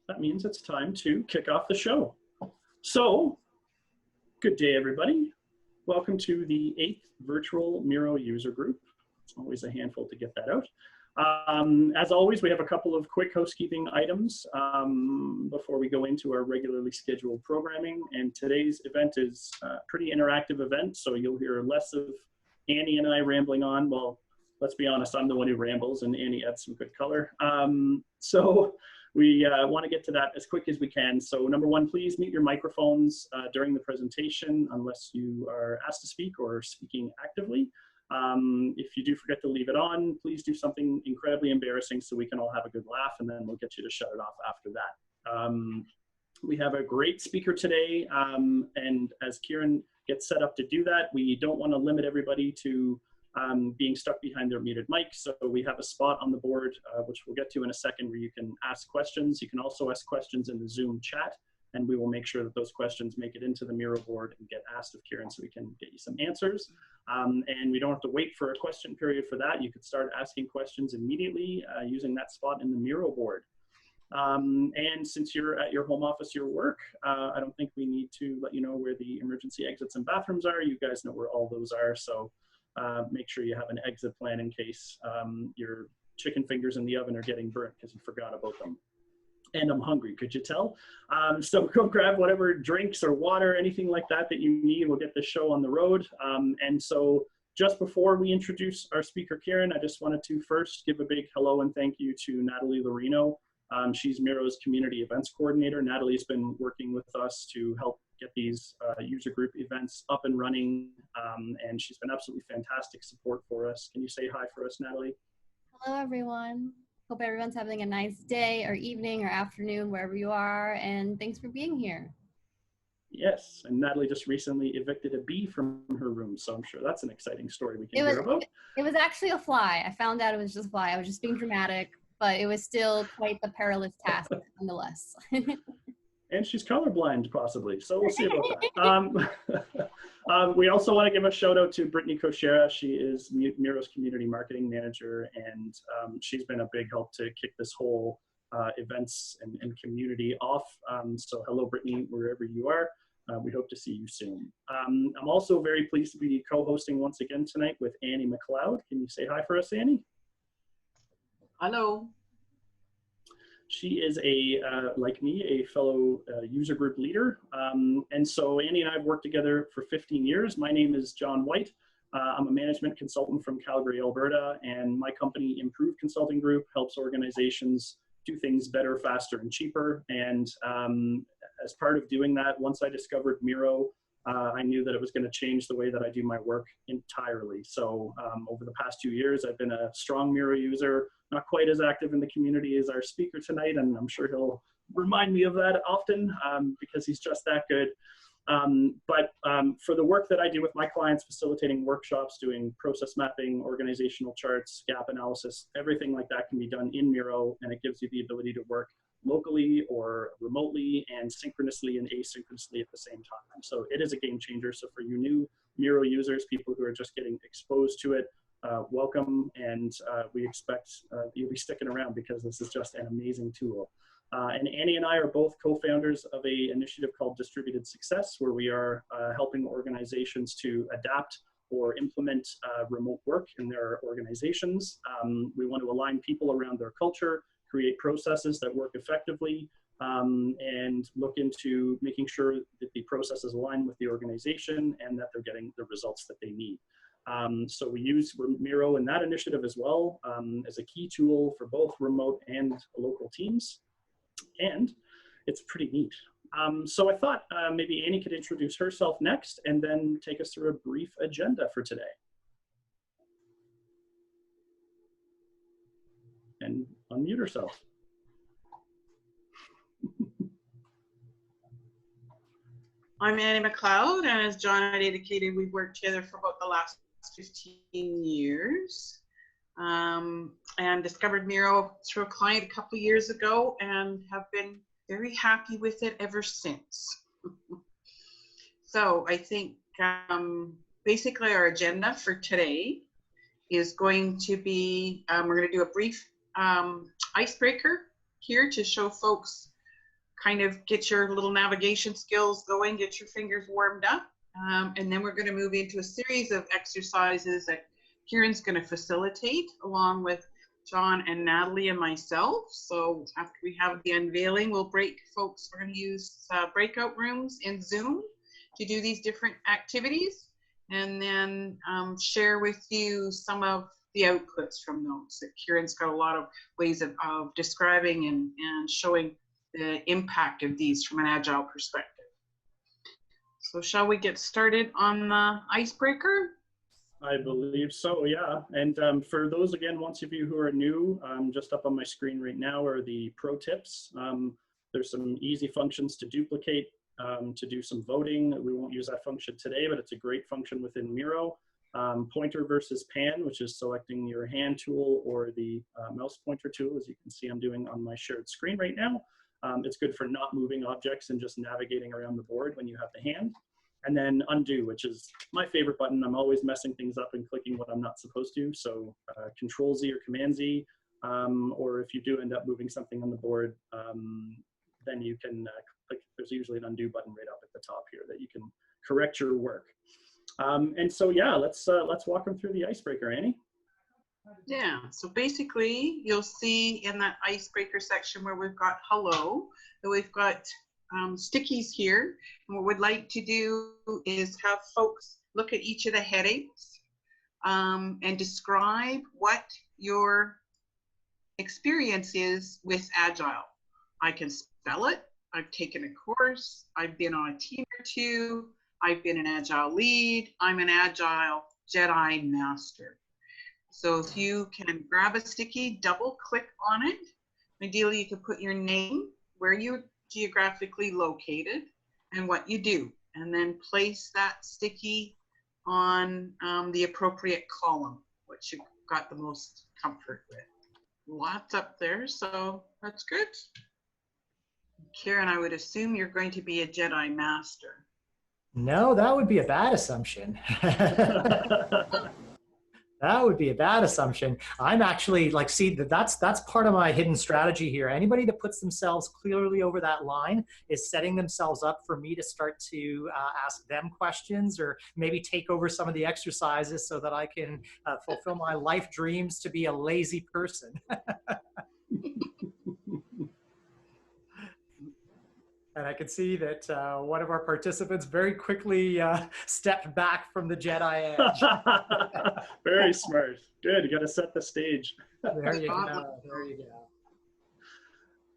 That means it's time to kick off the show. So, good day, everybody. Welcome to the 8th virtual Miro user group. It's always a handful to get that out. As always, we have a couple of quick housekeeping items before we go into our regularly scheduled programming. And today's event is a pretty interactive event, so you'll hear less of Annie and I rambling on. Well, let's be honest, I'm the one who rambles, and Annie adds some good color. So we want to get to that as quick as we can. So number one, please mute your microphones during the presentation unless you are asked to speak or speaking actively. If you do forget to leave it on, please do something incredibly embarrassing so we can all have a good laugh, and then we'll get you to shut it off after that. We have a great speaker today, and as Kiron gets set up to do that, we don't want to limit everybody to being stuck behind their muted mic. So we have a spot on the board, which we'll get to in a second, where you can ask questions. You can also ask questions in the Zoom chat, and we will make sure that those questions make it into the Miro board and get asked of Kiron so we can get you some answers. And we don't have to wait for a question period for that. You could start asking questions immediately using that spot in the Miro board. And since you're at your home office, your work, I don't think we need to let you know where the emergency exits and bathrooms are. You guys know where all those are. So make sure you have an exit plan in case your chicken fingers in the oven are getting burnt because you forgot about them. And I'm hungry, could you tell? So go grab whatever drinks or water, anything like that that you need. We'll get the show on the road. And so just before we introduce our speaker, Kiron, I just wanted to first give a big hello and thank you to Natalie Lorino. She's Miro's community events coordinator. Natalie's been working with us to help get these user group events up and running, and she's been absolutely fantastic support for us. Can you say hi for us, Natalie? Hello, everyone. Hope everyone's having a nice day or evening or afternoon, wherever you are, and thanks for being here. Yes, and Natalie just recently evicted a bee from her room, so I'm sure that's an exciting story we can hear about. It was actually a fly. I found out it was just a fly. I was just being dramatic, but it was still quite the perilous task nonetheless. And she's colorblind, possibly, so we'll see about that. We also want to give a shout out to Brittany Koshera. She is Miro's community marketing manager, and she's been a big help to kick this whole events and community off. So hello, Brittany, wherever you are. We hope to see you soon. I'm also very pleased to be co-hosting once again tonight with Annie McLeod. Can you say hi for us, Annie? Hello. She is like me, a fellow user group leader. And so Annie and I have worked together for 15 years. My name is John White. I'm a management consultant from Calgary, Alberta, and my company, Improve Consulting Group, helps organizations do things better, faster, and cheaper. And as part of doing that, once I discovered Miro, I knew that it was going to change the way that I do my work entirely. So over the past 2 years, I've been a strong Miro user, not quite as active in the community as our speaker tonight, and I'm sure he'll remind me of that often because he's just that good. But for the work that I do with my clients, facilitating workshops, doing process mapping, organizational charts, gap analysis, everything like that can be done in Miro, and it gives you the ability to work locally or remotely and synchronously and asynchronously at the same time. So it is a game changer. So for you new Miro users, people who are just getting exposed to it, welcome, and we expect you'll be sticking around because this is just an amazing tool. And Annie and I are both co-founders of an initiative called Distributed Success, where we are helping organizations to adapt or implement remote work in their organizations. We want to align people around their culture, create processes that work effectively, and look into making sure that the processes align with the organization and that they're getting the results that they need. So we use Miro in that initiative as well as a key tool for both remote and local teams. And it's pretty neat. So I thought maybe Annie could introduce herself next and then take us through a brief agenda for today. And unmute herself. I'm Annie McLeod, and as John had indicated, we've worked together for about the last 15 years. And discovered Miro through a client a couple of years ago and have been very happy with it ever since. So I think basically our agenda for today is going to be, we're going to do a brief icebreaker here to show folks, kind of get your little navigation skills going, get your fingers warmed up. And then we're going to move into a series of exercises that Kiron's going to facilitate along with John and Natalie and myself. So after we have the unveiling, we're going to use breakout rooms in Zoom to do these different activities, and then share with you some of the outputs from those. That Kiron's got a lot of ways of describing and showing the impact of these from an Agile perspective. So shall we get started on the icebreaker? I believe so, yeah. And for those, again, once of you who are new, just up on my screen right now are the pro tips. There's some easy functions to duplicate, to do some voting. We won't use that function today, but it's a great function within Miro. Pointer versus pan, which is selecting your hand tool or the mouse pointer tool, as you can see I'm doing on my shared screen right now. It's good for not moving objects and just navigating around the board when you have the hand. And then undo, which is my favorite button. I'm always messing things up and clicking what I'm not supposed to. So Control Z or Command Z, or if you do end up moving something on the board, then you can click, there's usually an undo button right up at the top here that you can correct your work. And so, yeah, let's walk them through the icebreaker, Annie. Yeah, so basically you'll see in that icebreaker section where we've got hello, that we've got stickies here. And what we'd like to do is have folks look at each of the headings and describe what your experience is with Agile. I can spell it, I've taken a course, I've been on a team or two, I've been an Agile lead, I'm an Agile Jedi Master. So if you can grab a sticky, double click on it. Ideally, you could put your name, where you're geographically located, and what you do, and then place that sticky on the appropriate column, which you've got the most comfort with. Lots up there, so that's good. Kiron, I would assume you're going to be a Jedi Master. No, that would be a bad assumption. That would be a bad assumption. I'm actually like, see, that's part of my hidden strategy here. Anybody that puts themselves clearly over that line is setting themselves up for me to start to ask them questions or maybe take over some of the exercises so that I can fulfill my life dreams to be a lazy person. And I could see that one of our participants very quickly stepped back from the Jedi edge. Very smart. Good. You got to set the stage. There you go. There you go.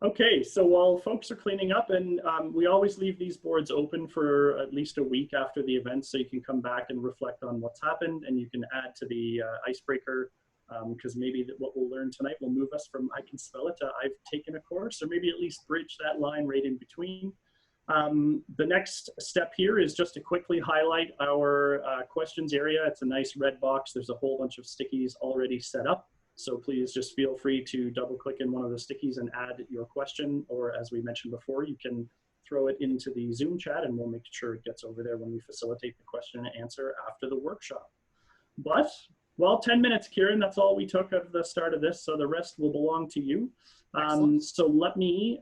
Okay, so while folks are cleaning up, and we always leave these boards open for at least a week after the event, so you can come back and reflect on what's happened, and you can add to the icebreaker, because maybe what we'll learn tonight will move us from I can spell it to I've taken a course, or maybe at least bridge that line right in between. The next step here is just to quickly highlight our questions area. It's a nice red box. There's a whole bunch of stickies already set up. So please just feel free to double click in one of the stickies and add your question, or as we mentioned before, you can throw it into the Zoom chat and we'll make sure it gets over there when we facilitate the question and answer after the workshop. But, well, 10 minutes, Kiron, that's all we took at the start of this, so the rest will belong to you. So let me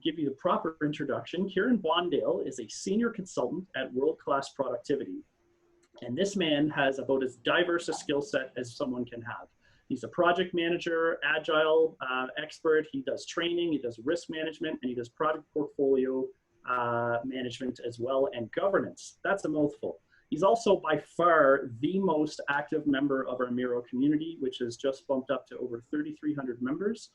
give you the proper introduction. Kiron Bondale is a senior consultant at World Class Productivity. And this man has about as diverse a skill set as someone can have. He's a project manager, agile expert. He does training, he does risk management, and he does product portfolio management as well, and governance. That's a mouthful. He's also by far the most active member of our Miro community, which has just bumped up to over 3,300 members.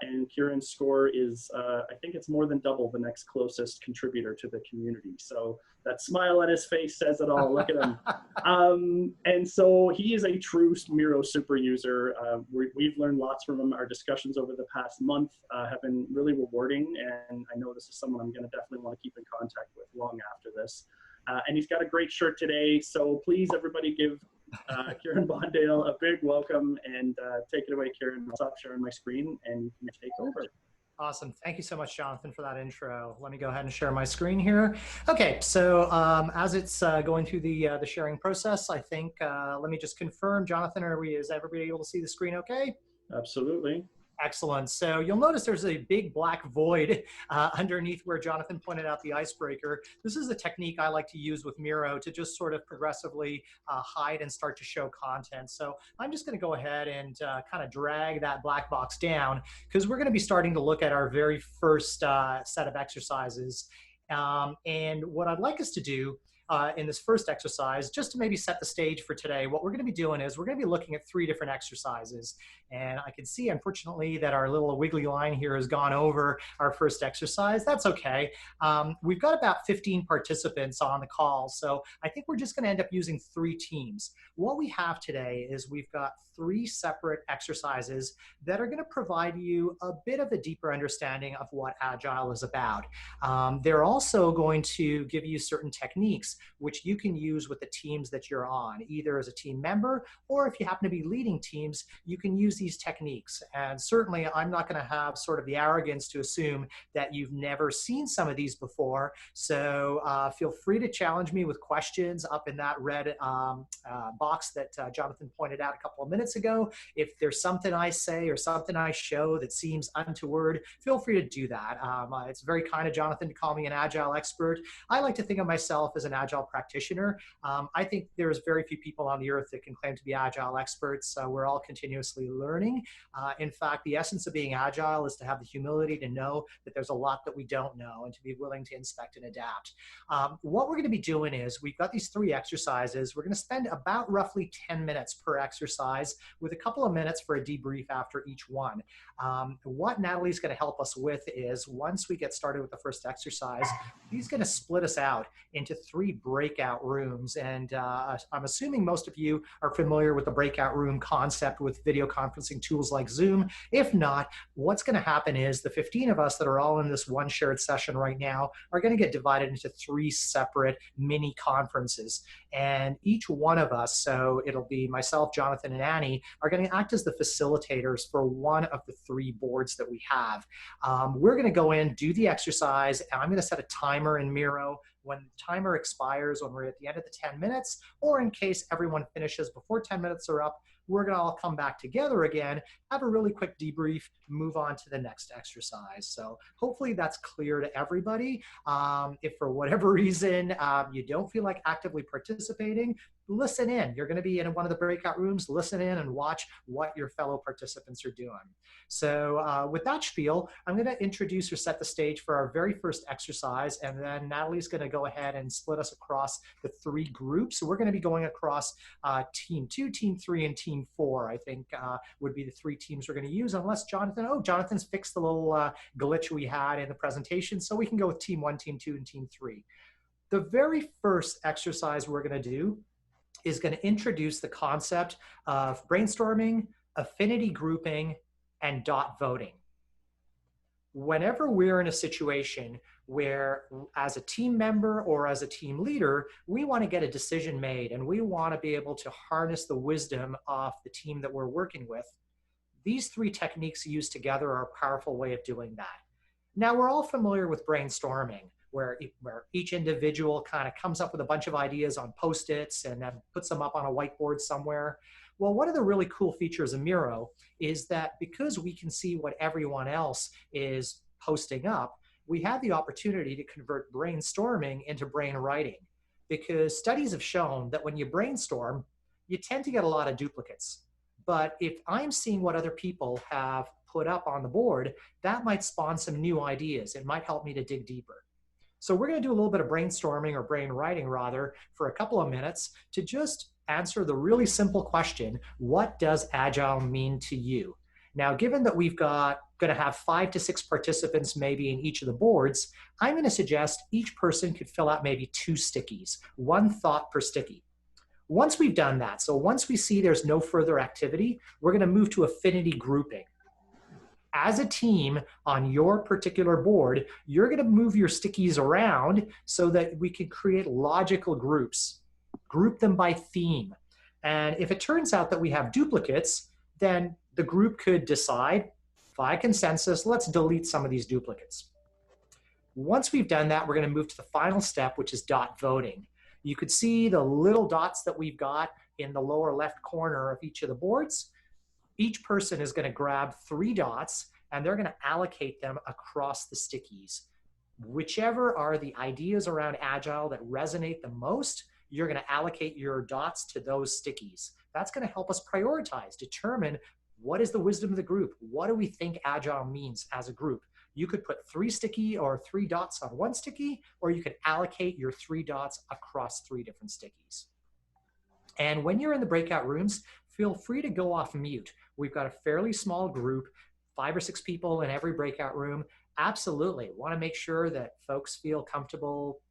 And Kiron's score is, I think it's more than double the next closest contributor to the community. So that smile on his face says it all. Look at him. And so he is a true Miro super user. We've learned lots from him. Our discussions over the past month have been really rewarding. And I know this is someone I'm going to definitely want to keep in contact with long after this. And he's got a great shirt today. So please, everybody, give Kiron Bondale a big welcome, and take it away, Kiron. I'll stop sharing my screen and you can take over. Awesome. Thank you so much, Jonathan, for that intro. Let me go ahead and share my screen here. Okay, so as it's going through the sharing process, I think, let me just confirm, Jonathan, is everybody able to see the screen okay? Absolutely. Excellent. So you'll notice there's a big black void underneath where Jonathan pointed out the icebreaker. This is a technique I like to use with Miro to just sort of progressively hide and start to show content. So I'm just going to go ahead and kind of drag that black box down, because we're going to be starting to look at our very first set of exercises. And what I'd like us to do in this first exercise, just to maybe set the stage for today, what we're going to be doing is we're going to be looking at 3 different exercises. And I can see, unfortunately, that our little wiggly line here has gone over our first exercise. That's okay. We've got about 15 participants on the call, so I think we're just going to end up using 3 teams. What we have today is we've got 3 separate exercises that are going to provide you a bit of a deeper understanding of what Agile is about. They're also going to give you certain techniques which you can use with the teams that you're on, either as a team member, or if you happen to be leading teams, you can use these techniques. And certainly I'm not going to have sort of the arrogance to assume that you've never seen some of these before. So feel free to challenge me with questions up in that red box that Jonathan pointed out a couple of minutes ago. If there's something I say or something I show that seems untoward, feel free to do that. It's very kind of Jonathan to call me an Agile expert. I like to think of myself as an Agile practitioner. I think there's very few people on the earth that can claim to be Agile experts. We're all continuously learning. In fact, the essence of being Agile is to have the humility to know that there's a lot that we don't know and to be willing to inspect and adapt. What we're going to be doing is we've got these 3 exercises. We're going to spend about roughly 10 minutes per exercise with a couple of minutes for a debrief after each one. What Natalie's going to help us with is once we get started with the first exercise, he's going to split us out into 3 breakout rooms. And I'm assuming most of you are familiar with the breakout room concept with video conferencing tools like Zoom. If not, what's going to happen is the 15 of us that are all in this one shared session right now are going to get divided into 3 separate mini conferences. And each one of us, so it'll be myself, Jonathan, and Annie, are going to act as the facilitators for one of the 3 boards that we have. We're going to go in, do the exercise, and I'm going to set a timer in Miro. When the timer expires, when we're at the end of the 10 minutes, or in case everyone finishes before 10 minutes are up, we're going to all come back together again, have a really quick debrief, move on to the next exercise. So hopefully that's clear to everybody. If for whatever reason you don't feel like actively participating, listen in. You're going to be in one of the breakout rooms, listen in and watch what your fellow participants are doing. So with that spiel, I'm going to introduce or set the stage for our very first exercise, and then Natalie's going to go ahead and split us across the 3 groups. So we're going to be going across Team 2, Team 3, and Team 4, I think would be the 3 teams we're going to use, unless Jonathan's fixed the little glitch we had in the presentation, so we can go with Team 1, Team 2, and Team 3. The very first exercise we're going to do is going to introduce the concept of brainstorming, affinity grouping, and dot voting. Whenever we're in a situation where, as a team member or as a team leader, we want to get a decision made and we want to be able to harness the wisdom of the team that we're working with, these 3 techniques used together are a powerful way of doing that. Now, we're all familiar with brainstorming, where each individual kind of comes up with a bunch of ideas on Post-its and then puts them up on a whiteboard somewhere. Well, one of the really cool features of Miro is that because we can see what everyone else is posting up, we have the opportunity to convert brainstorming into brain writing. Because studies have shown that when you brainstorm, you tend to get a lot of duplicates. But if I'm seeing what other people have put up on the board, that might spawn some new ideas. It might help me to dig deeper. So we're going to do a little bit of brainstorming, or brain writing rather, for a couple of minutes to just answer the really simple question, what does Agile mean to you? Now, given that we've going to have 5 to 6 participants maybe in each of the boards, I'm going to suggest each person could fill out maybe 2 stickies, 1 thought per sticky. Once we've done that, so once we see there's no further activity, we're going to move to affinity grouping. As a team on your particular board, you're going to move your stickies around so that we can create logical groups. Group them by theme. And if it turns out that we have duplicates, then the group could decide, by consensus, let's delete some of these duplicates. Once we've done that, we're going to move to the final step, which is dot voting. You could see the little dots that we've got in the lower left corner of each of the boards. each person is going to grab 3 dots and they're going to allocate them across the stickies. Whichever are the ideas around Agile that resonate the most, you're going to allocate your dots to those stickies. That's going to help us prioritize, determine what is the wisdom of the group? What do we think Agile means as a group? You could put 3 sticky or 3 dots on one sticky, or you could allocate your 3 dots across 3 different stickies. And when you're in the breakout rooms, feel free to go off mute. We've got a fairly small group, 5 or 6 people in every breakout room. Absolutely. Want to make sure that folks feel comfortable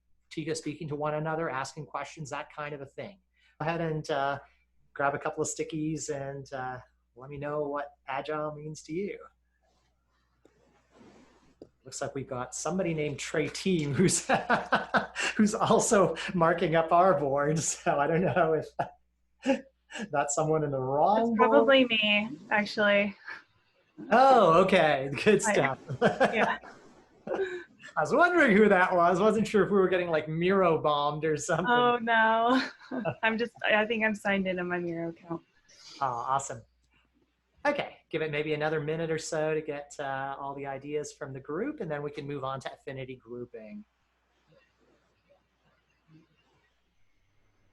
speaking to one another, asking questions, that kind of a thing. Go ahead and grab a couple of stickies and let me know what Agile means to you. Looks like we've got somebody named Trey Team who's who's also marking up our board. So I don't know if that's someone in the wrong It's board. probably me, actually. Oh, okay. Good stuff. Yeah. I was wondering who that was. Wasn't sure if we were getting like Miro bombed or something. Oh no. I think I'm signed in on my Miro account. Oh, awesome. Okay, give it maybe another minute or so to get all the ideas from the group, and then we can move on to affinity grouping.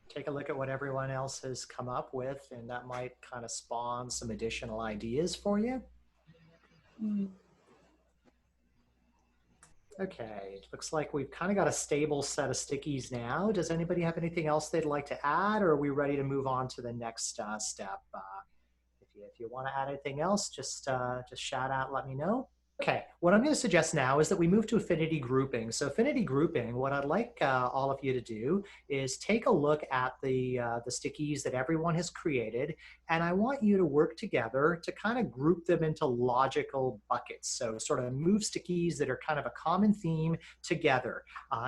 Take a look at what everyone else has come up with, and that might kind of spawn some additional ideas for you. Okay, it looks like we've kind of got a stable set of stickies now. Does anybody have anything else they'd like to add, or are we ready to move on to the next step? If you want to add anything else, just shout out, let me know. Okay, what I'm going to suggest now is that we move to affinity grouping. So affinity grouping, what I'd like all of you to do is take a look at the stickies that everyone has created, and I want you to work together to kind of group them into logical buckets. So sort of move stickies that are kind of a common theme together.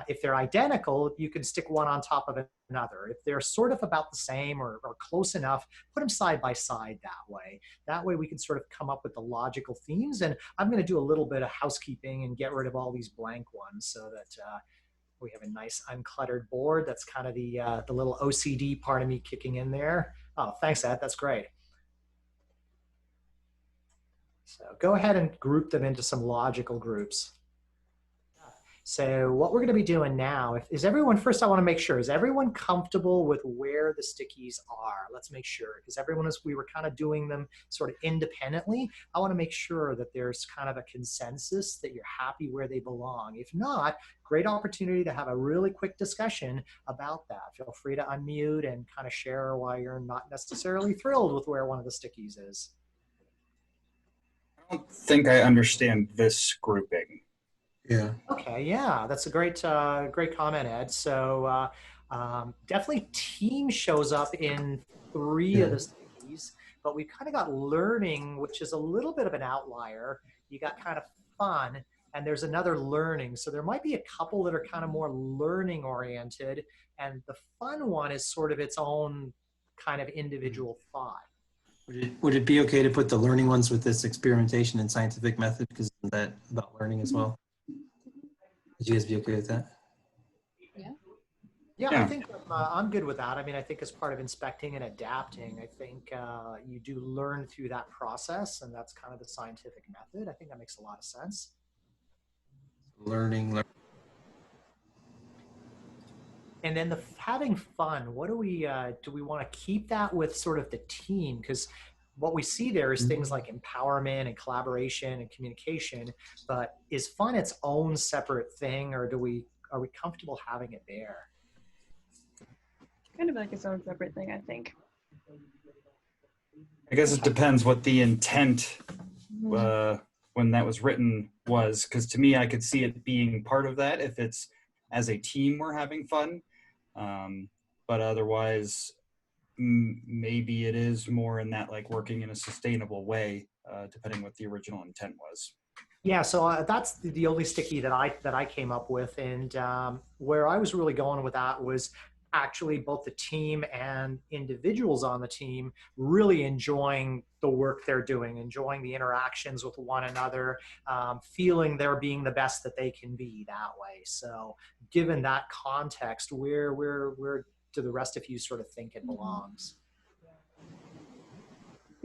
If they're identical, you can stick one on top of another. If they're sort of about the same or close enough, put them side by side that way. That way we can sort of come up with the logical themes. And I'm going to do a little bit of housekeeping and get rid of all these blank ones so that we have a nice uncluttered board. That's kind of the little OCD part of me kicking in there. Oh, thanks, Ed. That's great. So go ahead and group them into some logical groups. So what we're going to be doing now, is everyone, first I want to make sure, is everyone comfortable with where the stickies are? Let's make sure, because everyone, as we were kind of doing them sort of independently, I want to make sure that there's kind of a consensus that you're happy where they belong. If not, great opportunity to have a really quick discussion about that. Feel free to unmute and kind of share why you're not necessarily thrilled with where one of the stickies is. I don't think I understand this grouping. Yeah. Okay, yeah, that's a great comment, Ed. So definitely team shows up in 3 of the stickies, but we've kind of got learning, which is a little bit of an outlier. You got kind of fun, and there's another learning. So there might be a couple that are kind of more learning oriented, and the fun one is sort of its own kind of individual thought. Would it be okay to put the learning ones with this experimentation and scientific method, because isn't that about learning as well? Would you guys be okay with that? Yeah, I think I'm good with that. I mean, I think as part of inspecting and adapting, I think you do learn through that process, and that's kind of the scientific method. I think that makes a lot of sense. Learning. And then having fun, what do we want to keep that with sort of the team? Because what we see there is things like empowerment and collaboration and communication, but is fun its own separate thing, or are we comfortable having it there? Kind of like its own separate thing, I think. I guess it depends what the intent when that was written was, because to me, I could see it being part of that if it's as a team we're having fun, but otherwise, maybe it is more in that like working in a sustainable way, depending what the original intent was. Yeah, so that's the only sticky that I came up with, and where I was really going with that was actually both the team and individuals on the team really enjoying the work they're doing, enjoying the interactions with one another, feeling they're being the best that they can be that way. So given that context, where do the rest of you sort of think it belongs?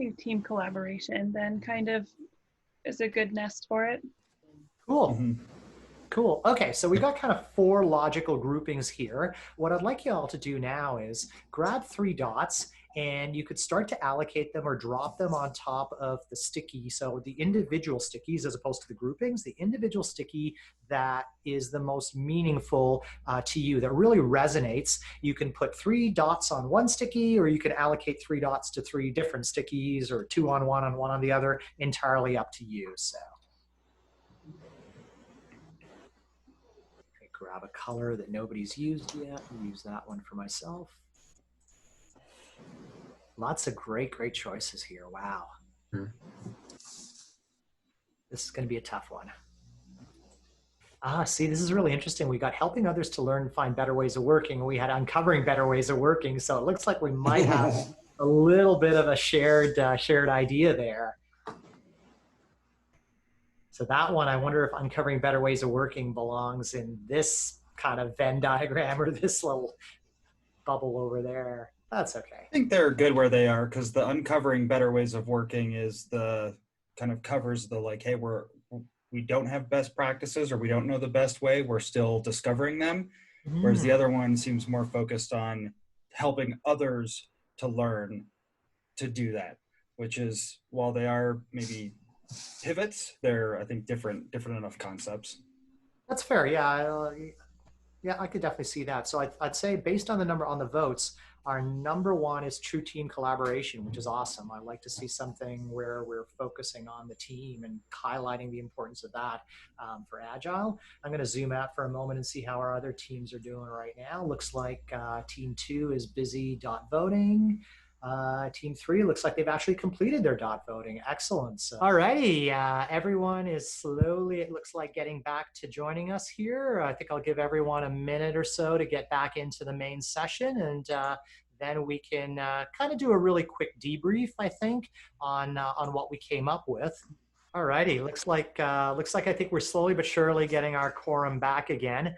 think team collaboration then kind of is a good nest for it. Cool. Mhm. Cool. Okay, so we got kind of 4 logical groupings here. What I'd like you all to do now is grab 3 dots, and you could start to allocate them or drop them on top of the sticky. So the individual stickies as opposed to the groupings, the individual sticky that is the most meaningful to you, that really resonates. You can put 3 dots on one sticky, or you can allocate 3 dots to 3 different stickies, or 2 on one and 1 on the other, entirely up to you. So grab a color that nobody's used yet and use that one for myself. Lots of great choices here. Wow. This is going to be a tough one. See, this is really interesting. We got helping others to learn and find better ways of working. We had uncovering better ways of working. So it looks like we might have a little bit of a shared idea there. So that one, I wonder if uncovering better ways of working belongs in this kind of Venn diagram or this little bubble over there. That's okay. I think they're good where they are, because the uncovering better ways of working is the kind of covers the like, hey, we don't have best practices, or we don't know the best way. We're still discovering them. Whereas the other one seems more focused on helping others to learn to do that, which is, while they are maybe pivots, they're, I think, different enough concepts. That's fair. Yeah. Yeah, I could definitely see that. So I'd say, based on the votes, our number 1 is true team collaboration, which is awesome. I like to see something where we're focusing on the team and highlighting the importance of that for Agile. I'm going to zoom out for a moment and see how our other teams are doing right now. Looks like team 2 is busy voting. Team 3 looks like they've actually completed their voting. Excellent. So, alrighty, everyone is slowly, it looks like, getting back to joining us here. I think I'll give everyone a minute or so to get back into the main session, and then we can kind of do a really quick debrief, I think, on what we came up with. Alrighty, looks like I think we're slowly but surely getting our quorum back again.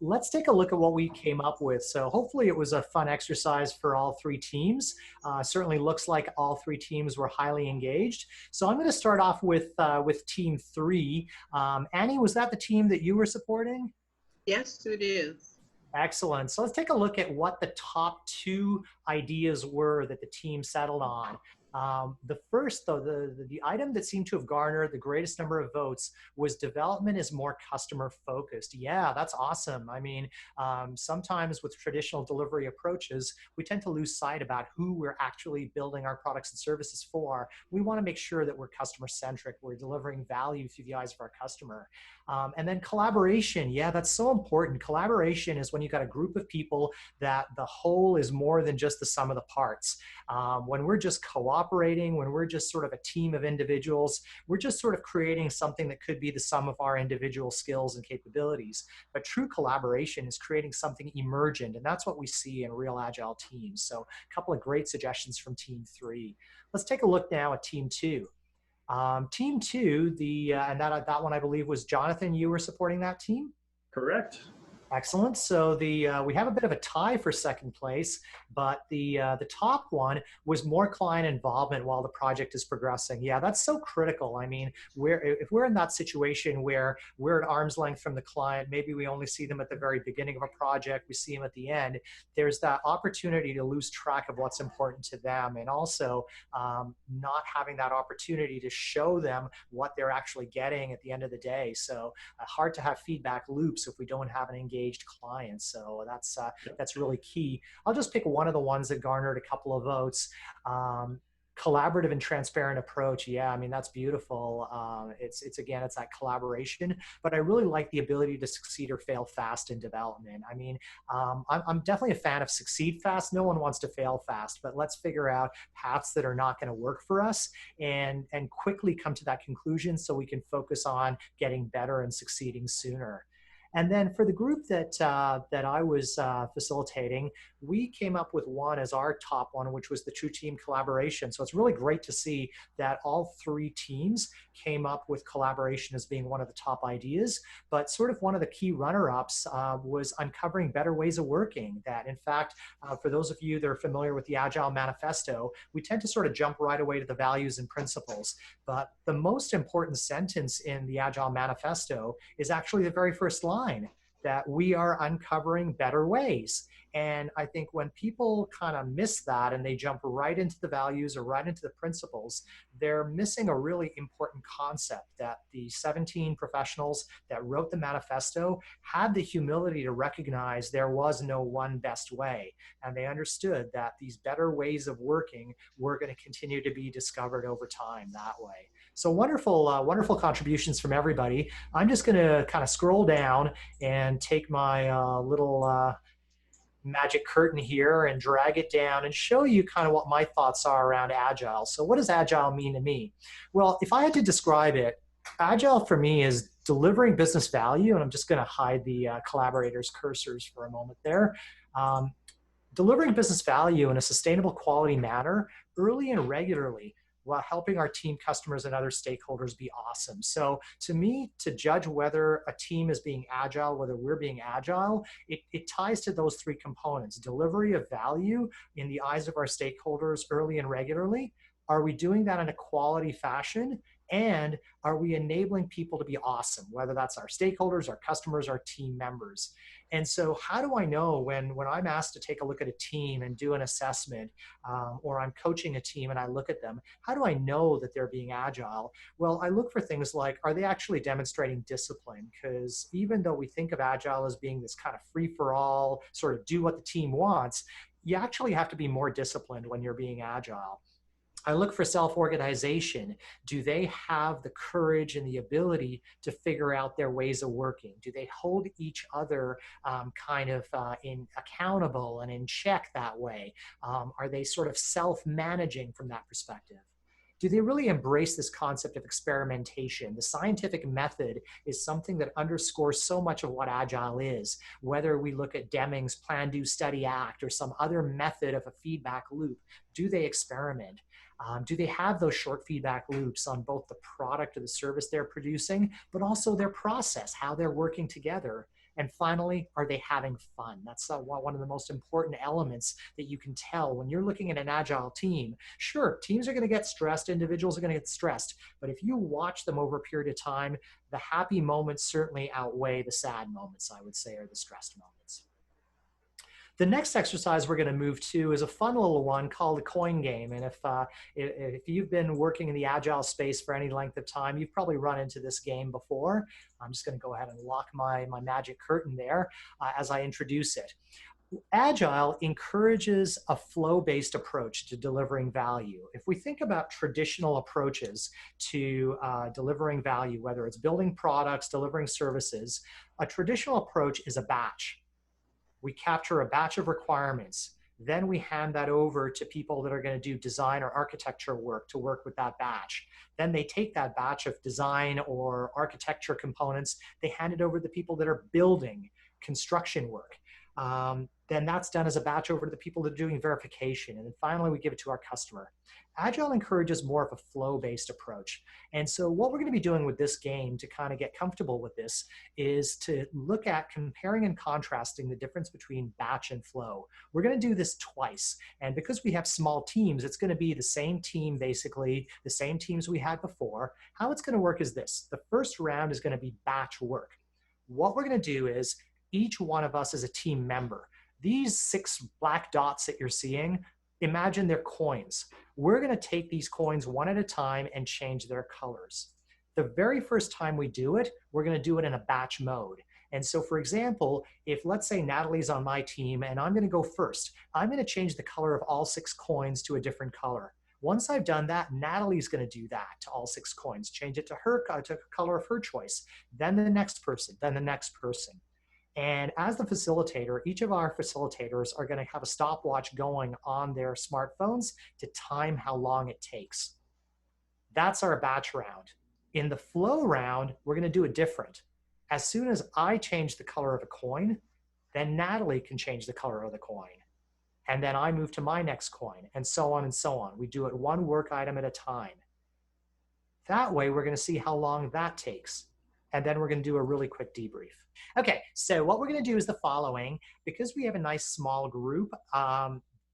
Let's take a look at what we came up with. So hopefully it was a fun exercise for all 3 teams. Certainly looks like all 3 teams were highly engaged. So I'm going to start off with team 3. Annie, was that the team that you were supporting? Yes, it is. Excellent. So let's take a look at what the top 2 ideas were that the team settled on. The first, though, the item that seemed to have garnered the greatest number of votes was development is more customer focused. Yeah, that's awesome. I mean, sometimes with traditional delivery approaches, we tend to lose sight about who we're actually building our products and services for. We want to make sure that we're customer centric, we're delivering value through the eyes of our customer. And then collaboration, yeah, that's so important. Collaboration is when you've got a group of people that the whole is more than just the sum of the parts. When we're just cooperating, when we're just sort of a team of individuals, we're just sort of creating something that could be the sum of our individual skills and capabilities. But true collaboration is creating something emergent, and that's what we see in real Agile teams. So a couple of great suggestions from team 3. Let's take a look now at team 2. Team 2, and that one I believe was Jonathan, you were supporting that team? Correct. Excellent. So we have a bit of a tie for second place, but the top one was more client involvement while the project is progressing. Yeah, that's so critical. I mean, if we're in that situation where we're at arm's length from the client, maybe we only see them at the very beginning of a project, we see them at the end, there's that opportunity to lose track of what's important to them, and also not having that opportunity to show them what they're actually getting at the end of the day. So hard to have feedback loops if we don't have an engaged clients. So that's really key. I'll just pick one of the ones that garnered a couple of votes. Collaborative and transparent approach. Yeah, I mean, that's beautiful. It's that collaboration, but I really like the ability to succeed or fail fast in development. I mean, I'm definitely a fan of succeed fast. No one wants to fail fast, but let's figure out paths that are not going to work for us and quickly come to that conclusion so we can focus on getting better and succeeding sooner. And then for the group that I was facilitating, we came up with one as our top one, which was the true team collaboration. So it's really great to see that all three teams came up with collaboration as being one of the top ideas. But sort of one of the key runner-ups was uncovering better ways of working. That, in fact, for those of you that are familiar with the Agile Manifesto, we tend to sort of jump right away to the values and principles. But the most important sentence in the Agile Manifesto is actually the very first line, that we are uncovering better ways. And I think when people kind of miss that and they jump right into the values or right into the principles, they're missing a really important concept, that the 17 professionals that wrote the manifesto had the humility to recognize there was no one best way. And they understood that these better ways of working were going to continue to be discovered over time that way. So wonderful, wonderful contributions from everybody. I'm just going to kind of scroll down and take my little magic curtain here and drag it down and show you kind of what my thoughts are around Agile. So what does Agile mean to me? Well, if I had to describe it, Agile for me is delivering business value, and I'm just going to hide the collaborators' cursors for a moment there. Delivering business value in a sustainable quality manner early and regularly, while helping our team, customers, and other stakeholders be awesome. So to me, to judge whether a team is being agile, whether we're being agile, it ties to those three components: delivery of value in the eyes of our stakeholders early and regularly. Are we doing that in a quality fashion? And are we enabling people to be awesome, whether that's our stakeholders, our customers, our team members? And so how do I know when I'm asked to take a look at a team and do an assessment, or I'm coaching a team and I look at them, how do I know that they're being agile? Well, I look for things like, are they actually demonstrating discipline? Because even though we think of agile as being this kind of free-for-all, sort of do what the team wants, you actually have to be more disciplined when you're being agile. I look for self-organization. Do they have the courage and the ability to figure out their ways of working? Do they hold each other accountable and in check that way? Are they sort of self-managing from that perspective? Do they really embrace this concept of experimentation? The scientific method is something that underscores so much of what Agile is, whether we look at Deming's Plan, Do, Study, Act, or some other method of a feedback loop. Do they experiment? Do they have those short feedback loops on both the product or the service they're producing, but also their process, how they're working together? And finally, are they having fun? That's one of the most important elements that you can tell when you're looking at an agile team. Sure, teams are going to get stressed, individuals are going to get stressed, but if you watch them over a period of time, the happy moments certainly outweigh the sad moments, I would say, or the stressed moments. The next exercise we're going to move to is a fun little one called a coin game. And if you've been working in the Agile space for any length of time, you've probably run into this game before. I'm just going to go ahead and lock my magic curtain there as I introduce it. Agile encourages a flow-based approach to delivering value. If we think about traditional approaches to delivering value, whether it's building products, delivering services, a traditional approach is a batch. We capture a batch of requirements. Then we hand that over to people that are going to do design or architecture work to work with that batch. Then they take that batch of design or architecture components, they hand it over to the people that are building construction work. Then that's done as a batch over to the people that are doing verification. And then finally, we give it to our customer. Agile encourages more of a flow-based approach. And so what we're going to be doing with this game to kind of get comfortable with this is to look at comparing and contrasting the difference between batch and flow. We're going to do this twice. And because we have small teams, it's going to be the same team, basically, the same teams we had before. How it's going to work is this. The first round is going to be batch work. What we're going to do is each one of us is a team member. These 6 black dots that you're seeing, imagine they're coins. We're going to take these coins one at a time and change their colors. The very first time we do it, we're going to do it in a batch mode. And so, for example, if let's say Natalie's on my team and I'm going to go first, I'm going to change the color of all 6 coins to a different color. Once I've done that, Natalie's going to do that to all 6 coins, change it to her to color of her choice, then the next person, then the next person. And as the facilitator, each of our facilitators are going to have a stopwatch going on their smartphones to time how long it takes. That's our batch round. In the flow round, we're going to do it different. As soon as I change the color of a coin, then Natalie can change the color of the coin. and then I move to my next coin, and so on and so on. We do it one work item at a time. That way, we're going to see how long that takes. And then we're going to do a really quick debrief. Okay, so what we're going to do is the following. Because we have a nice small group,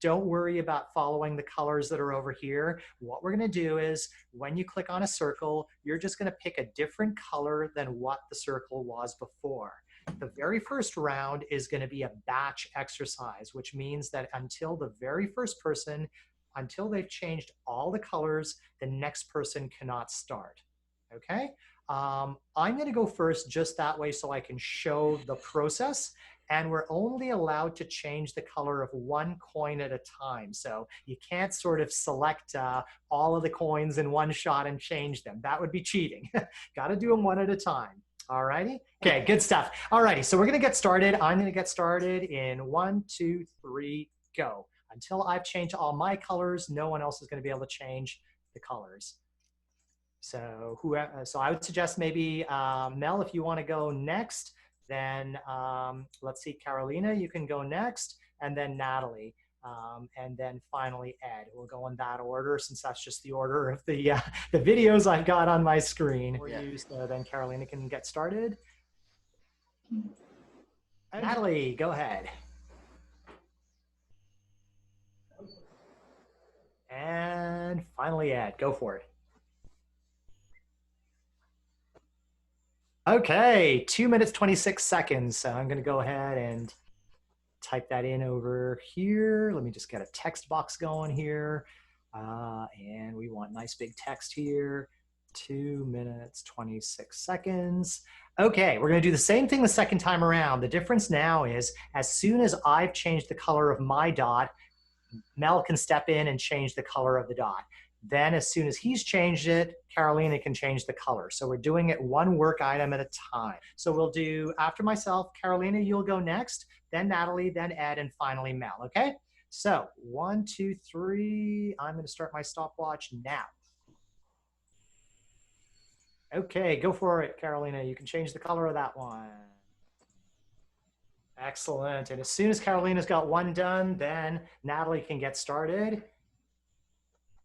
don't worry about following the colors that are over here. What we're going to do is when you click on a circle, you're just going to pick a different color than what the circle was before. The very first round is going to be a batch exercise, which means that until the very first person, until they've changed all the colors, the next person cannot start. Okay? I'm going to go first just that way so I can show the process. And we're only allowed to change the color of one coin at a time. So you can't sort of select all of the coins in one shot and change them. That would be cheating. Got to do them one at a time. All righty? Okay, good stuff. All righty, so we're going to get started. I'm going to get started in 1, 2, 3, go. Until I've changed all my colors, no one else is going to be able to change the colors. So so I would suggest maybe Mel, if you want to go next, then let's see, Carolina, you can go next, and then Natalie, and then finally Ed. We'll go in that order since that's just the order of the videos I've got on my screen. Yeah. So then Carolina can get started. Natalie, go ahead. And finally Ed, go for it. Okay, 2 minutes, 26 seconds. So I'm going to go ahead and type that in over here. Let me just get a text box going here. And we want nice big text here. 2 minutes, 26 seconds. Okay, we're going to do the same thing the second time around. The difference now is as soon as I've changed the color of my dot, Mel can step in and change the color of the dot. Then as soon as he's changed it, Carolina can change the color. So we're doing it one work item at a time. So we'll do, after myself, Carolina, you'll go next, then Natalie, then Ed, and finally Mel, okay? So 1, 2, 3, I'm going to start my stopwatch now. Okay, go for it, Carolina. You can change the color of that one. Excellent. And as soon as Carolina's got one done, then Natalie can get started.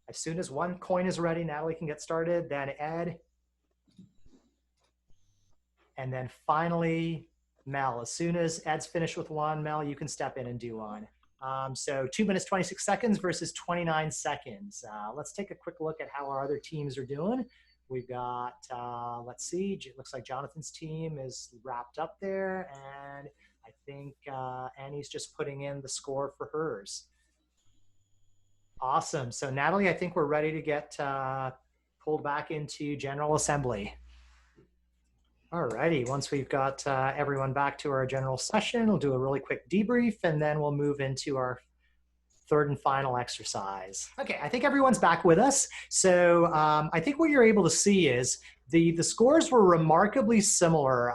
As soon as one coin is ready, Natalie can get started, then Ed. And then finally, Mel. As soon as Ed's finished with one, Mel, you can step in and do one. So 2 minutes, 26 seconds versus 29 seconds. Let's take a quick look at how our other teams are doing. We've got, let's see, it looks like Jonathan's team is wrapped up there. And I think Annie's just putting in the score for hers. Awesome. So Natalie, I think we're ready to get pulled back into General Assembly. All righty. Once we've got everyone back to our general session, we'll do a really quick debrief, and then we'll move into our third and final exercise. Okay, I think everyone's back with us. So I think what you're able to see is the scores were remarkably similar.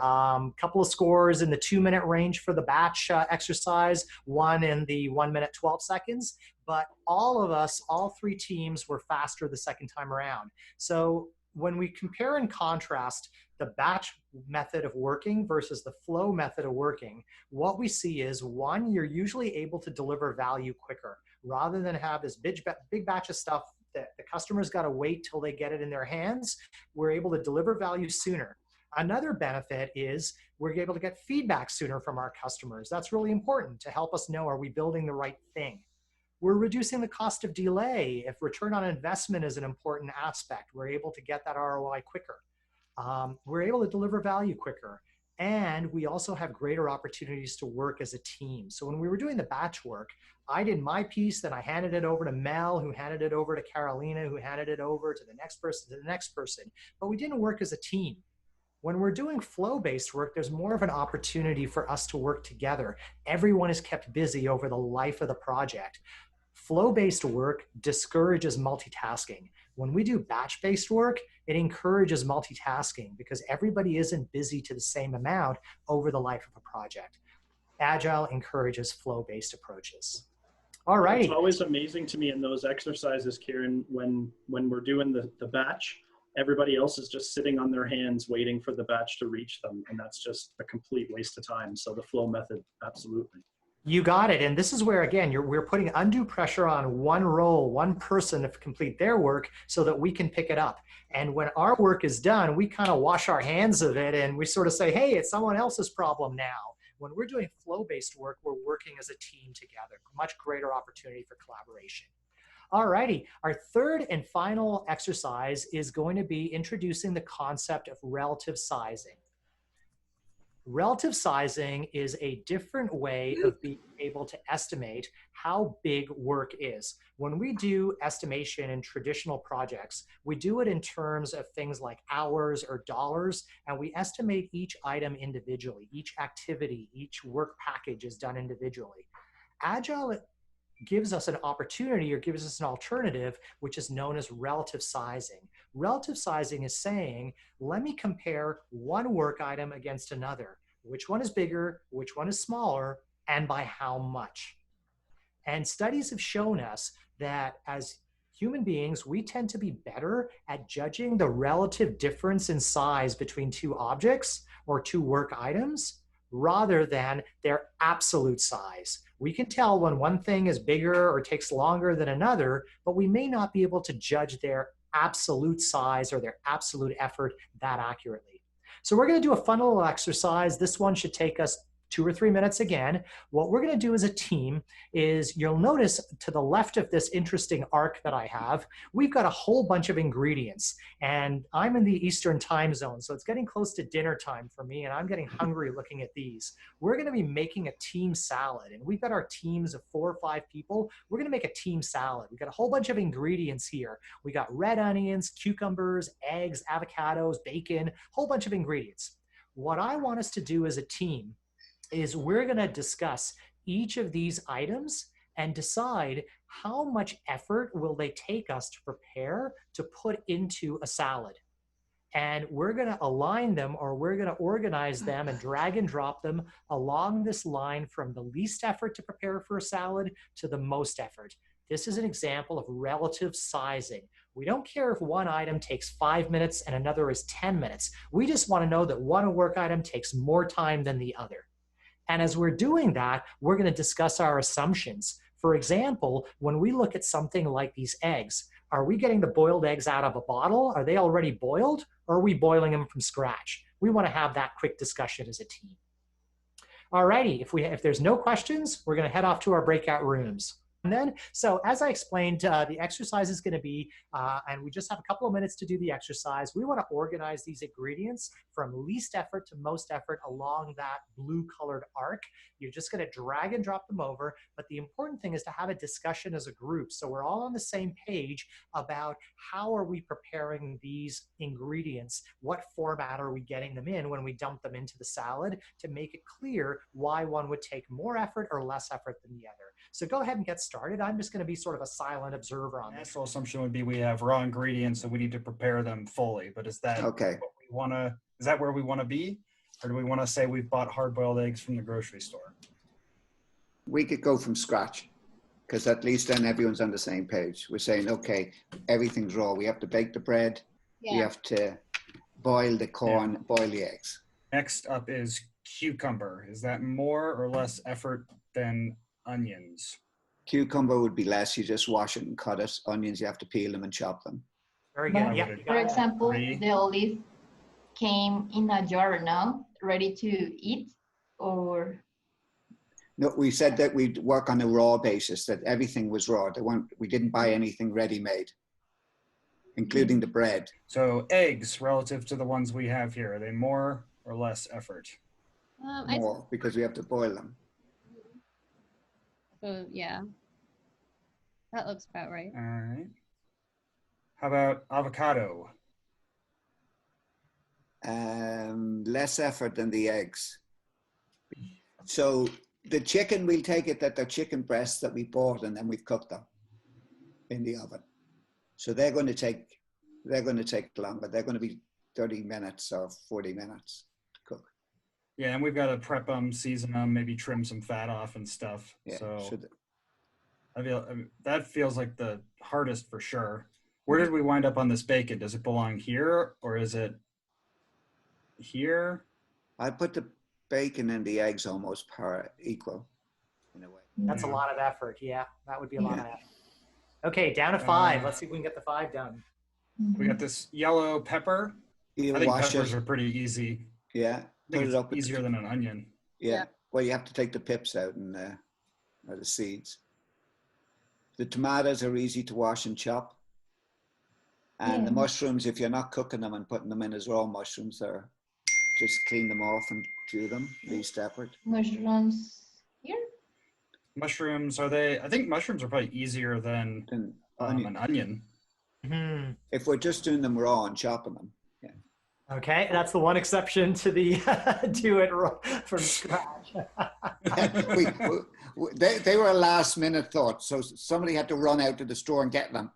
Couple of scores in the 2-minute range for the batch exercise, one in the 1 minute, 12 seconds. But all of us, all three teams were faster the second time around. So when we compare and contrast the batch method of working versus the flow method of working, what we see is, one, you're usually able to deliver value quicker. Rather than have this big batch of stuff that the customer's got to wait till they get it in their hands, we're able to deliver value sooner. Another benefit is we're able to get feedback sooner from our customers. That's really important to help us know, are we building the right thing? We're reducing the cost of delay. If return on investment is an important aspect, we're able to get that ROI quicker. We're able to deliver value quicker. And we also have greater opportunities to work as a team. So when we were doing the batch work, I did my piece, then I handed it over to Mel, who handed it over to Carolina, who handed it over to the next person, to the next person. But we didn't work as a team. When we're doing flow-based work, there's more of an opportunity for us to work together. Everyone is kept busy over the life of the project. Flow-based work discourages multitasking. When we do batch-based work, it encourages multitasking because everybody isn't busy to the same amount over the life of a project. Agile encourages flow-based approaches. All right. It's always amazing to me in those exercises, Kiron, when we're doing the batch, everybody else is just sitting on their hands waiting for the batch to reach them. And that's just a complete waste of time. So the flow method, absolutely. You got it. And this is where, again, we're putting undue pressure on one role, one person to complete their work so that we can pick it up. And when our work is done, we kind of wash our hands of it and we sort of say, hey, it's someone else's problem now. When we're doing flow-based work, we're working as a team together. Much greater opportunity for collaboration. All righty. Our third and final exercise is going to be introducing the concept of relative sizing. Relative sizing is a different way of being able to estimate how big work is. When we do estimation in traditional projects, we do it in terms of things like hours or dollars, and we estimate each item individually. Each activity, each work package is done individually. Agile gives us an opportunity or gives us an alternative, which is known as relative sizing. Relative sizing is saying, let me compare one work item against another. Which one is bigger, which one is smaller, and by how much? And studies have shown us that as human beings, we tend to be better at judging the relative difference in size between two objects or two work items rather than their absolute size. We can tell when one thing is bigger or takes longer than another, but we may not be able to judge their absolute size or their absolute effort that accurately. So we're going to do a fun little exercise. This one should take us 2 or 3 minutes again. What we're going to do as a team is, you'll notice to the left of this interesting arc that I have, we've got a whole bunch of ingredients. And I'm in the Eastern time zone, so it's getting close to dinner time for me, and I'm getting hungry looking at these. We're going to be making a team salad, and we've got our teams of 4 or 5 people. We're going to make a team salad. We've got a whole bunch of ingredients here. We got red onions, cucumbers, eggs, avocados, bacon, whole bunch of ingredients. What I want us to do as a team is we're going to discuss each of these items and decide how much effort will they take us to prepare to put into a salad. And we're going to align them, or we're going to organize them and drag and drop them along this line from the least effort to prepare for a salad to the most effort. This is an example of relative sizing. We don't care if one item takes 5 minutes and another is 10 minutes. We just want to know that one work item takes more time than the other. And as we're doing that, we're going to discuss our assumptions. For example, when we look at something like these eggs, are we getting the boiled eggs out of a bottle? Are they already boiled? Or are we boiling them from scratch? We want to have that quick discussion as a team. All righty, if there's no questions, we're going to head off to our breakout rooms. And then, so as I explained, the exercise is going to be, and we just have a couple of minutes to do the exercise. We want to organize these ingredients from least effort to most effort along that blue colored arc. You're just going to drag and drop them over. But the important thing is to have a discussion as a group. So we're all on the same page about how are we preparing these ingredients? What format are we getting them in when we dump them into the salad, to make it clear why one would take more effort or less effort than the other. So go ahead and get started. I'm just going to be sort of a silent observer on this. Natural assumption would be we have raw ingredients, so we need to prepare them fully. But is that okay? What we want to? Is that where we want to be, or do we want to say we've bought hard-boiled eggs from the grocery store? We could go from scratch, because at least then everyone's on the same page. We're saying, okay, everything's raw. We have to bake the bread. Yeah. We have to boil the corn, boil the eggs. Next up is cucumber. Is that more or less effort than onions? Cucumber would be less. You just wash it and cut it. Onions, you have to peel them and chop them. Very good. But Yeah. would it- For example, Three. the olive came in a jar now, ready to eat, or No, we said that we'd work on a raw basis, that everything was raw. We didn't buy anything ready-made, including the bread. So eggs relative to the ones we have here, are they more or less effort? More, because we have to boil them. So yeah, that looks about right. All right. How about avocado? Less effort than the eggs. So the chicken, we'll take it that they're chicken breasts that we bought and then we've cooked them in the oven. So they're going to take longer. They're going to be 30 minutes or 40 minutes to cook. Yeah, and we've got to prep them, season them, maybe trim some fat off and stuff. Yeah. So I mean, that feels like the hardest for sure. Where did we wind up on this bacon? Does it belong here or is it here? I put the bacon and the eggs almost equal. That's a Yeah. lot of effort. Yeah, that would be a lot of effort. Okay, down to 5. Let's see if we can get the 5 done. We got this yellow pepper. You I think wash peppers it. are pretty easy. Yeah. I think Put it it's up. with easier than an onion. Yeah. Well, you have to take the pips out and or the seeds. The tomatoes are easy to wash and chop. And the Yeah. mushrooms, if you're not cooking them and putting them in as raw mushrooms, they're just clean them off and chew them, least effort. Mushrooms here? Mushrooms, are they? I think mushrooms are probably easier than And an onion. Hmm. if we're just doing them raw and chopping them. Okay, that's the one exception to the do it from scratch. They were a last minute thought, so somebody had to run out to the store and get them.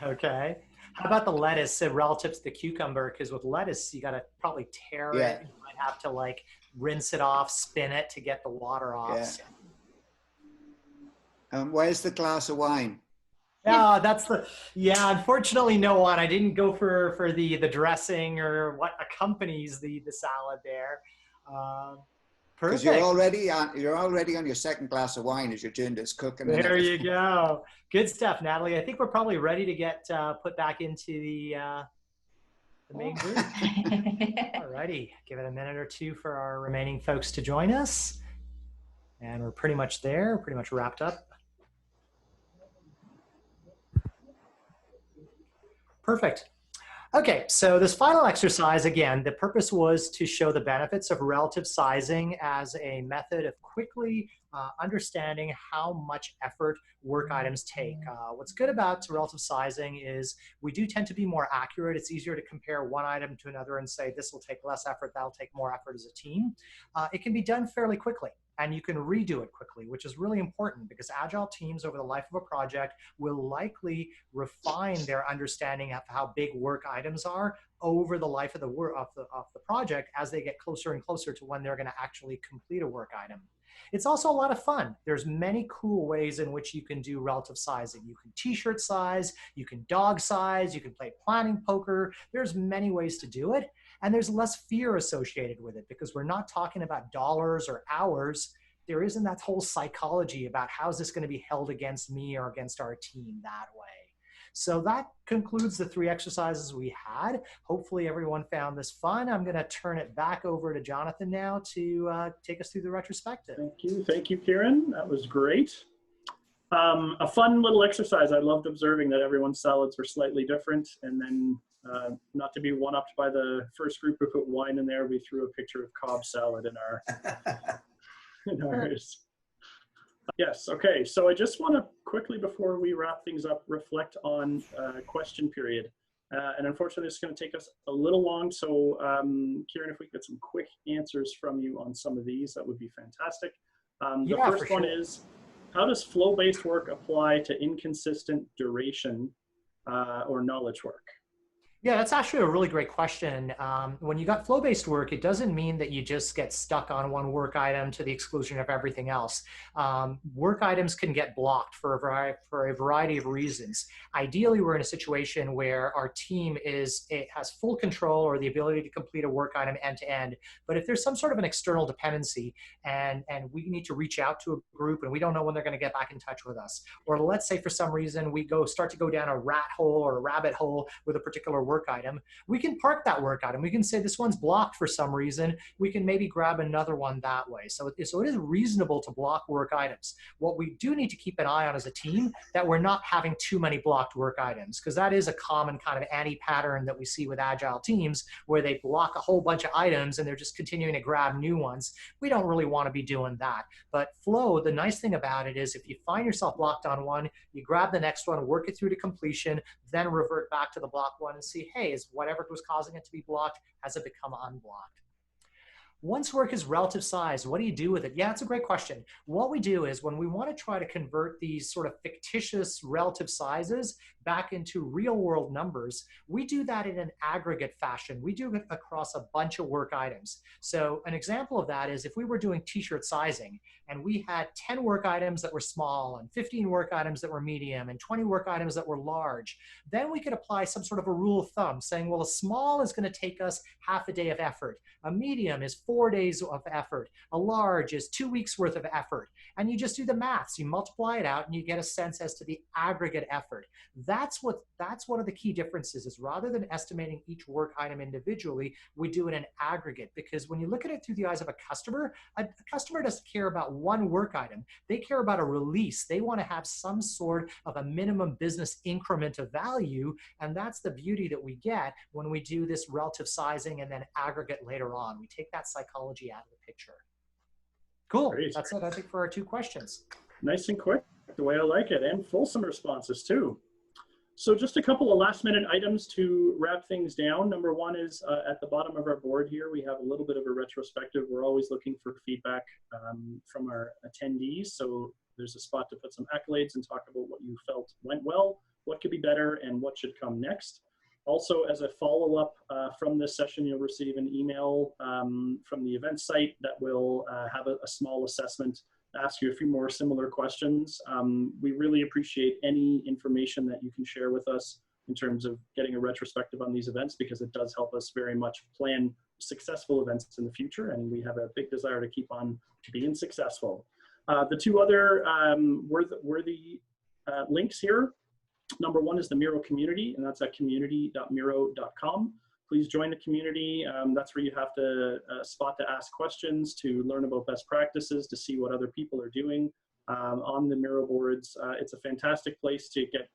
Okay. How about the lettuce relative to the cucumber? Because with lettuce, you got to probably tear it. You might have to like rinse it off, spin it to get the water off. Yeah. Where's the glass of wine? Yeah, unfortunately no one. I didn't go for the dressing or what accompanies the salad there. Because Perfect. you're already on your second glass of wine as you're doing this cooking. There you go. Good stuff, Natalie. I think we're probably ready to get put back into the main group. All righty. Give it a minute or two for our remaining folks to join us. And we're pretty much there, pretty much wrapped up. Perfect. Okay, so this final exercise, again, the purpose was to show the benefits of relative sizing as a method of quickly understanding how much effort work items take. What's good about relative sizing is we do tend to be more accurate. It's easier to compare one item to another and say, this will take less effort, that'll take more effort as a team. It can be done fairly quickly. And you can redo it quickly, which is really important because Agile teams over the life of a project will likely refine their understanding of how big work items are over the life of the project as they get closer and closer to when they're going to actually complete a work item. It's also a lot of fun. There's many cool ways in which you can do relative sizing. You can t-shirt size, you can dog size, you can play planning poker. There's many ways to do it. And there's less fear associated with it because we're not talking about dollars or hours. There isn't that whole psychology about how's this going to be held against me or against our team that way. So that concludes the 3 exercises we had. Hopefully everyone found this fun. I'm going to turn it back over to Jonathan now to take us through the retrospective. Thank you, Kiron. That was great. A fun little exercise. I loved observing that everyone's salads were slightly different, and then not to be one-upped by the first group who put wine in there, we threw a picture of Cobb salad in ours. Yes, okay, so I just want to quickly, before we wrap things up, reflect on question period. And unfortunately, it's going to take us a little long, so Kiron, if we get some quick answers from you on some of these, that would be fantastic. The first one is, how does flow-based work apply to inconsistent duration or knowledge work? Yeah, that's actually a really great question. When you got flow-based work, it doesn't mean that you just get stuck on one work item to the exclusion of everything else. Work items can get blocked for a variety of reasons. Ideally, we're in a situation where our team has full control or the ability to complete a work item end to end. But if there's some sort of an external dependency and we need to reach out to a group and we don't know when they're going to get back in touch with us, or let's say for some reason we start to go down a rat hole or a rabbit hole with a particular work item, we can park that work item. We can say this one's blocked for some reason. We can maybe grab another one that way. So it is reasonable to block work items. What we do need to keep an eye on as a team, that we're not having too many blocked work items, because that is a common kind of anti-pattern that we see with Agile teams where they block a whole bunch of items and they're just continuing to grab new ones. We don't really want to be doing that. But flow, the nice thing about it is if you find yourself blocked on one, you grab the next one, work it through to completion, then revert back to the blocked one and see, hey, is whatever was causing it to be blocked, has it become unblocked? Once work is relative size, what do you do with it? Yeah, it's a great question. What we do is when we want to try to convert these sort of fictitious relative sizes back into real world numbers, we do that in an aggregate fashion. We do it across a bunch of work items. So an example of that is if we were doing t-shirt sizing and we had 10 work items that were small and 15 work items that were medium and 20 work items that were large, then we could apply some sort of a rule of thumb saying, well, a small is going to take us half a day of effort. A medium is 4 4 days of effort. A large is 2 weeks worth of effort. And you just do the maths, you multiply it out and you get a sense as to the aggregate effort. That's one of the key differences is rather than estimating each work item individually, we do it in aggregate, because when you look at it through the eyes of a customer doesn't care about one work item. They care about a release. They want to have some sort of a minimum business increment of value. And that's the beauty that we get when we do this relative sizing and then aggregate later on. We take that psychology out of the picture. Cool. Great. That's it, I think, for our 2 questions. Nice and quick, the way I like it, and fulsome responses too. So just a couple of last minute items to wrap things down. Number one is at the bottom of our board here, we have a little bit of a retrospective. We're always looking for feedback from our attendees. So there's a spot to put some accolades and talk about what you felt went well, what could be better, and what should come next. Also, as a follow-up from this session, you'll receive an email from the event site that will have a small assessment, ask you a few more similar questions. We really appreciate any information that you can share with us in terms of getting a retrospective on these events, because it does help us very much plan successful events in the future, and we have a big desire to keep on being successful. The 2 other worthy links here. Number one is the Miro community, and that's at community.miro.com. Please join the community. That's where you have to spot to ask questions, to learn about best practices, to see what other people are doing on the Miro boards. It's a fantastic place to get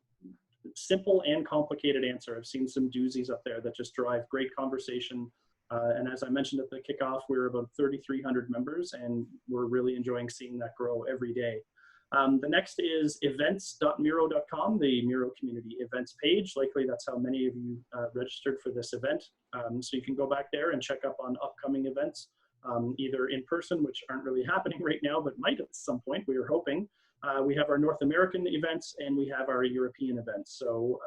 simple and complicated answer. I've seen some doozies up there that just drive great conversation. And as I mentioned at the kickoff, we're about 3,300 members, and we're really enjoying seeing that grow every day. The next is events.miro.com, the Miro community events page. Likely that's how many of you registered for this event. So you can go back there and check up on upcoming events, either in person, which aren't really happening right now, but might at some point, we are hoping. We have our North American events and we have our European events. So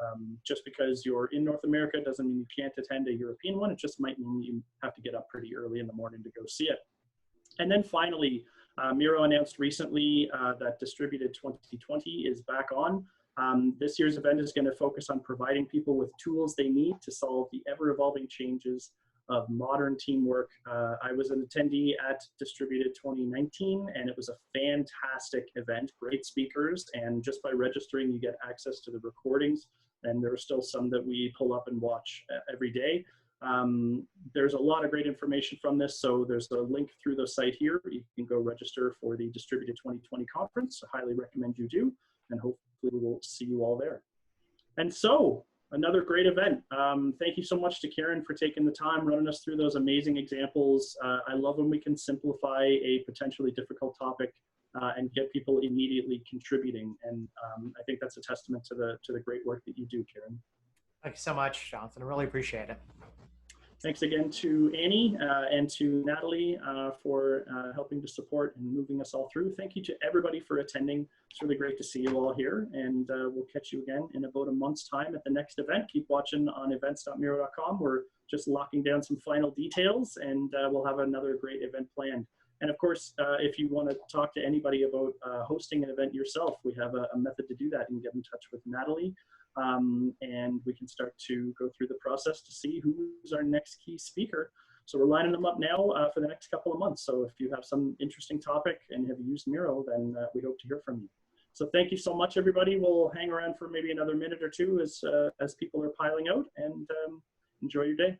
just because you're in North America doesn't mean you can't attend a European one. It just might mean you have to get up pretty early in the morning to go see it. And then finally, Miro announced recently that Distributed 2020 is back on. This year's event is going to focus on providing people with tools they need to solve the ever-evolving changes of modern teamwork. I was an attendee at Distributed 2019, and it was a fantastic event, great speakers, and just by registering, you get access to the recordings, and there are still some that we pull up and watch every day. There's a lot of great information from this, so there's a link through the site here. You can go register for the Distributed 2020 conference. I highly recommend you do, and hopefully we will see you all there. And so, another great event. Thank you so much to Kiron for taking the time, running us through those amazing examples. I love when we can simplify a potentially difficult topic and get people immediately contributing. And I think that's a testament to the great work that you do, Kiron. Thank you so much, Jonathan. I really appreciate it. Thanks again to Annie and to Natalie for helping to support and moving us all through. Thank you to everybody for attending. It's really great to see you all here, and we'll catch you again in about a month's time at the next event. Keep watching on events.miro.com. We're just locking down some final details, and we'll have another great event planned. And of course, if you want to talk to anybody about hosting an event yourself, we have a method to do that. You can get in touch with Natalie. And we can start to go through the process to see who's our next key speaker. So we're lining them up now for the next couple of months. So if you have some interesting topic and have used Miro, then we hope to hear from you. So thank you so much, everybody. We'll hang around for maybe another minute or two as people are piling out, and enjoy your day.